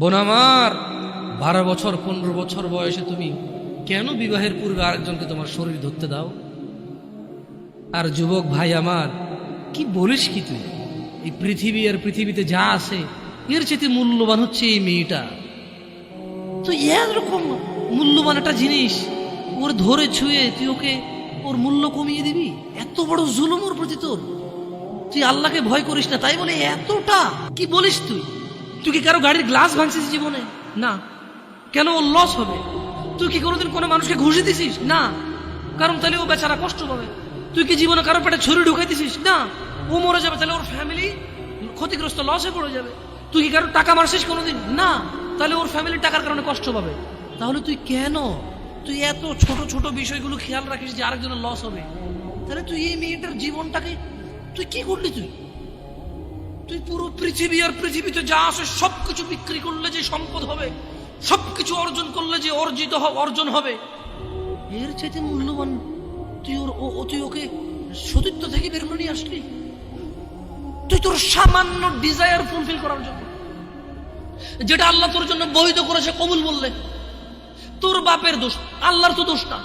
বোন আমার, 12 বছর 15 বছর বয়সে তুমি কেন বিবাহের পূর্বে আরেকজনকে তোমার শরীর ধরতে দাও? আর যুবক ভাই আমার, কি বলিস কি তুই? এই পৃথিবী আর পৃথিবীতে যা আছে এর চেয়ে মূল্যবান হচ্ছে এই মেয়েটা। তুই এরকম মূল্যবান একটা জিনিস ওর ধরে ছুঁয়ে তুই ওকে ওর মূল্য কমিয়ে দিবি? এত বড় জুলুম ওর প্রতি তোর! তুই আল্লাহকে ভয় করিস না তাই বলে এতটা? কি বলিস তুই? তুই কি কারো গাড়ির গ্লাস ভাঙছিস জীবনে? না। কেন? ওর লস হবে। তুই কি কোনোদিন কোনো মানুষকে ঘুষি দিছিস? না। কারণ তাহলে ও বেচারা কষ্ট পাবে। তুই কি জীবনে কারো পেটে ছুরি ঢুকাইতেছিস? না। ও মরে যাবে, তাহলে ওর ফ্যামিলি ক্ষতিগ্রস্ত, লসে পড়ে যাবে। তুই কি কারো টাকা মারছিস কোনোদিন? না। তাহলে ওর ফ্যামিলি টাকার কারণে কষ্ট পাবে। তাহলে তুই কেন তুই এত ছোট ছোট বিষয়গুলো খেয়াল রাখিস যে আরেকজনের লস হবে? তাহলে তুই এই মেয়েটার জীবনটাকে তুই কি করলি? তুই পুরো পৃথিবী আর পৃথিবীতে যা আছে সবকিছু বিক্রি করলে যে সম্পদ হবে, সবকিছু অর্জন করলে যে অর্জন হবে, এর চাইতে মূল্যবান তুই ওকে সতীত্ব থেকে বের করে নিয়ে আসলি? তুই তোর সামান্য ডিজায়ার ফুলফিল করার জন্য, যেটা আল্লাহ তোর জন্য বৈধ করেছে, কবুল বললে তোর বাপের দোষ, আল্লাহর তো দোষ না।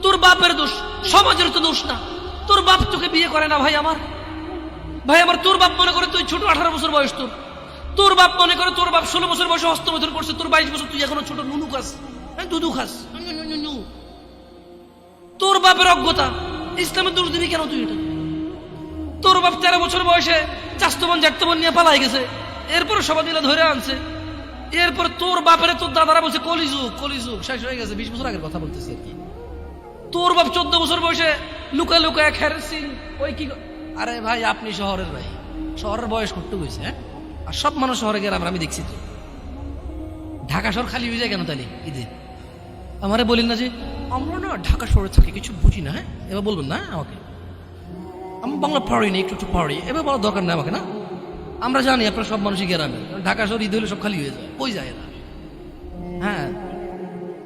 তোর বাপের দোষ, সমাজের তো দোষ না। তোর বাপ তোকে বিয়ে করে না ভাই আমার। তোর বাপ মনে করে তুই ছোট, 18 বছর বয়স তোর বাপ মনে করে তোর বাপ 16 বছর বয়সে হস্তমৈথুন করছে, তোর 22 বছর, তুই এখনো ছোট, নুনু খাস, দুধু খাস। তোর বাপের অজ্ঞতা, ইসলামের দোষ দিবি কেন তুই এটা? তোর বাপ 13 বছর বয়সে চাস্তবন জাতবন নিয়ে পালাই গেছে, এরপরে সবাই মিলে ধরে আনছে। এরপর তোর বাপের তোর দাদারা বলছে কলিযুগ শেষ হয়ে গেছে। 20 বছর আগের কথা বলতেছি আর কি। তোর বাপ 14 বছর বয়সে লুকায় লুকায় খেরসিন ওই কি। আরে ভাই, আপনি শহরের ভাই, শহরের বয়স করতে গেছে, হ্যাঁ? আর সব মানুষ শহরে গেলাম, আমি দেখছি তো। ঢাকা শহর খালি হয়ে যায় কেন তাহলে ঈদে? আমারে বলেন না যে আমরা না ঢাকা শহরে থাকি, কিছু বুঝি না। হ্যাঁ, এবার বলবেন না আমাকে, আমি বাংলা পড়ি না, একটু পড়ি, এবার বলার দরকার নেই আমাকে। না, আমরা জানি আপনারা সব মানুষই গ্রামে, ঢাকা শহর ঈদ হলে সব খালি হয়ে যায়, কই যায় না। হ্যাঁ,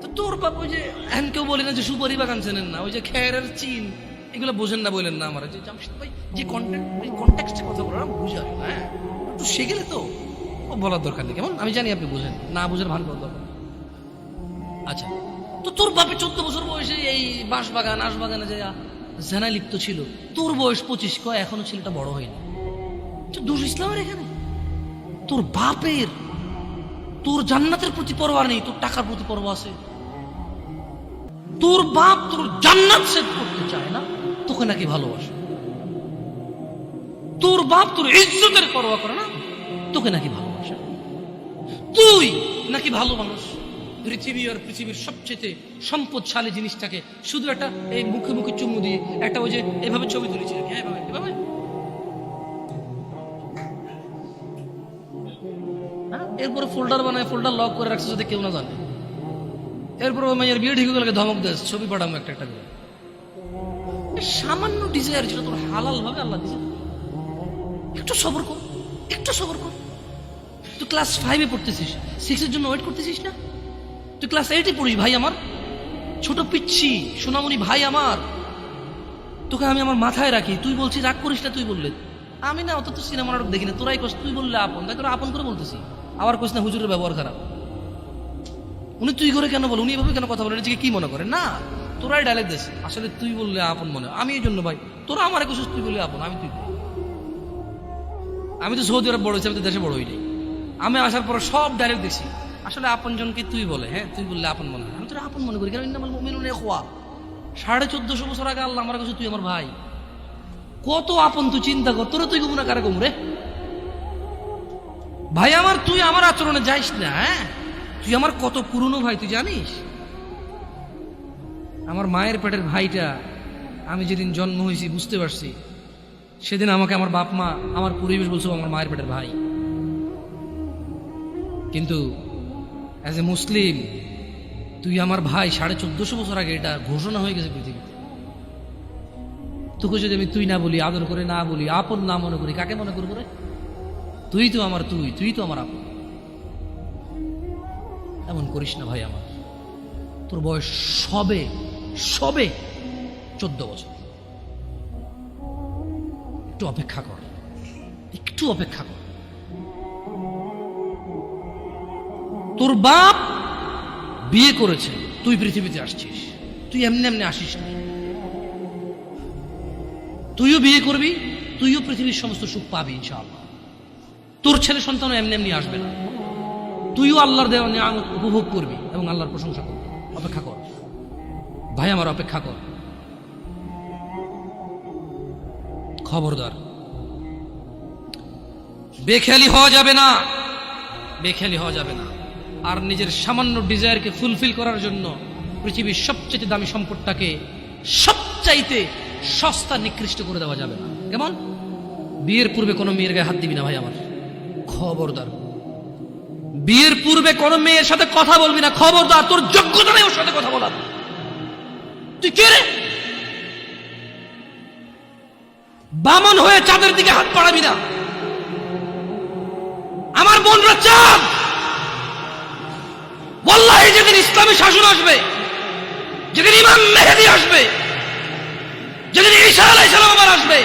তো তোর বাপ ওই যে এখন কেউ বলি না যে সুপারি বাগান চেনেন না, ওই যে খেরের চিন, এগুলো বোঝেন না, বললেন না আমার যে জামশেদ ভাই যে কন্টেক্সটে কথা বলার বুঝে আসে না। হ্যাঁ, একটু শিখেলে তো ও বলার দরকার নেই, কেমন? আমি জানি আপনি বুঝেন না, বুঝেন ভালো দরকার। আচ্ছা, তো তোর বাপে 14 বছর বয়সে এই বাঁশবাগান আশবাগানে যে জেনা লিপ্ত ছিল, তোর বয়স 25, কয় এখনো ছেলেটা বড় হয়নি। তো দোষ ইসলামের এখানে? তোর বাপের, তোর জান্নাতের প্রতি পরোয়া নেই, তোর টাকার প্রতি পরোয়া আছে। তোর বাপ তোর জান্নাত সেট করতে চায় না, তোকে নাকি ভালোবাসে। তোর বাপ তোর ইজ্জতের পরোয়া করে না, তোকে নাকি ভালোবাসে। তুই নাকি ভালো মানুষ, পৃথিবী আর পৃথিবীর সবচেয়ে সম্পদশালী জিনিসটাকে শুধু একটা এই মুখে মুখে চুমু দিয়ে একটা ওই যে এভাবে ছবি তুলেছিল, এভাবে এরপরে ফোল্ডার বানায়, ফোল্ডার লক করে রাখছে যাতে কেউ না জানে। এরপর ওই মেয়ের বিয়ে ঠিক হয়ে গেলে ধমক দেয়, ছবি পাঠাবো একটা একটা করে। সামান্য ডিজায়ার যেটা তোর হালাল ভাবে আল্লাহ দিয়েছে, একটু সবর কর, একটু সবর কর। তুই ক্লাস 5-এ পড়তেছিস, 6-এর জন্য ওয়েট করতেছিস না? তুই ক্লাস 8-এ পড়িস ভাই আমার, ছোট পিচ্ছি সোনামণি ভাই আমার। তোকে আমি আমার মাথায় রাখি, তুই বলছিস রাগ করিস না। তুই বললে আমি না অত তো সিনেমা নাটক দেখি না, তোরাই কস। তুই বললে আপন, তাই তোরা আপন করে বলতেছি। আবার কস না হুজুরের ব্যবহার খারাপ। উনি তুই করে কেন বল, উনি এভাবে কেন কথা বলেন, নিজেকে কি মনে করে? না, তোরাই ডায়লগ দিস। আসলে তুই বললে আপন মনে, আমি এই জন্য ভাই তোরা আমার কইছিস তুই বললে আপন। আমি তো সৌদি আরব বড় হয়েছি, আমি তো দেশে বড় হইনি। আমি আসার পর সব ডায়লগ দেখছি। আসলে আপন জনকে তুই বলে, হ্যাঁ তুই বললে আপন মনে হয়। আমি তোরা আপন মনে করি কেন? 1450 বছর আগে আল্লাহ আমার কাছে তুই আমার ভাই, কত আপন তুই চিন্তা কর। তোরা তুই গুমরা কারে গুম রে ভাই আমার? তুই আমার আচরণে যাইস না। হ্যাঁ, তুই আমার কত পুরনো ভাই তুই জানিস? আমার মায়ের পেটের ভাইটা আমি যেদিন জন্ম হয়েছি বুঝতে পারছি, সেদিন আমাকে আমার বাপ মা, আমার পরিবেশ বলছো আমার মায়ের পেটের ভাই। কিন্তু অ্যাজ এ মুসলিম তুই আমার ভাই 1450 বছর আগে এটা ঘোষণা হয়ে গেছে পৃথিবীতে। তোকে যদি আমি তুই না বলি, আদর করে না বলি, আপন না মনে করি, কাকে মনে করবো রে? তুই তো আমার তুই তো আমার আপন। এমন করিস না ভাই আমার, তোর বয়স সবে 14 বছর। একটু অপেক্ষা কর, একটু অপেক্ষা কর। তোর বাপ বিয়ে করেছে, তুই পৃথিবীতে আসছিস, তুই এমনি এমনি আসিস না। তুইও বিয়ে করবি, তুইও পৃথিবীর সমস্ত সুখ পাবি ইনশাআল্লাহ। তোর ছেলে সন্তানও এমনি এমনি আসবে না, তুইও আল্লাহর দেওয়া নিয়ামত উপভোগ করবি এবং আল্লাহর প্রশংসা করবি। অপেক্ষা কর ভাই আমার, অপেক্ষা কর। খবরদার, বেখেয়ালি হওয়া যাবে না, বেখেয়ালি হওয়া যাবে না। আর নিজের সামান্য ডিজায়ারকে ফুলফিল করার জন্য পৃথিবীর সবচেয়ে দামি সম্পদটাকে সবচাইতে সস্তা নিকৃষ্ট করে দেওয়া যাবে না। কেমন? বিয়ের পূর্বে কোনো মেয়ের গায়ে হাত দিবি না ভাই আমার, খবরদার। বিয়ের পূর্বে কোনো মেয়ের সাথে কথা বলবি না, খবরদার। তোর যোগ্যতা নেই ওর সাথে কথা বলার। তুই কে রে? বামন হয়ে চাঁদের দিকে হাত বাড়াবি না। আমার বোনরা চাঁদ, ওয়াল্লাহি যেদিন ইসলামী শাসন আসবে, যেদিন ইমাম মেহেদী আসবে, যেদিন ঈসা আলাইহিস সালাম আবার আসবে,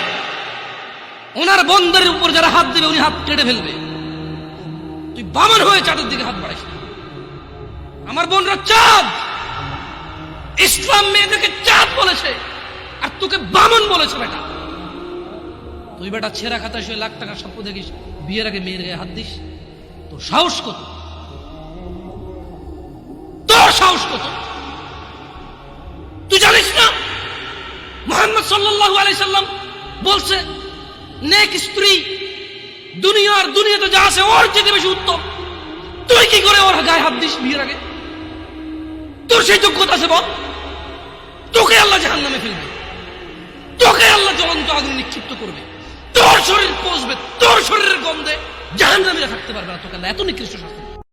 ওনার বোনদের উপর যারা হাত দিবে উনি হাত কেটে ফেলবে। তুই বামন হয়ে চাঁদের দিকে হাত বাড়াইস না। আমার বোনরা চাঁদ, ইসলাম মেয়েদেরকে চাঁদ বলেছে আর তোকে বামন বলেছে বেটা। তুই বেটা ছেঁড়া খাতায় শুয়ে লাখ টাকার স্বপ্ন দেখিস, বিয়ের আগে মেয়ের গায়ে হাত দিস? তোর সাহস কত? তোর সাহস কত? তুই জানিস না মুহাম্মদ সাল্লাল্লাহু আলাইহি সাল্লাম বলছে নেক স্ত্রী দুনিয়াতে যা আছে ওর চেয়ে বেশি উত্তম। তুই কি করে ওর গায়ে হাত দিস বিয়ের আগে? তোর সেই যোগ্যতা আছে বল? তোকে আল্লাহ জাহান্নামে ফেলবে, তোকে আল্লাহ জ্বলন্ত আগুনে নিক্ষিপ্ত করবে, তোর শরীর পচবে, তোর শরীরের গন্ধে জাহান্নামীরা থাকতে পারবে না, তোকে আল্লাহ এত নিকৃষ্ট শাস্তি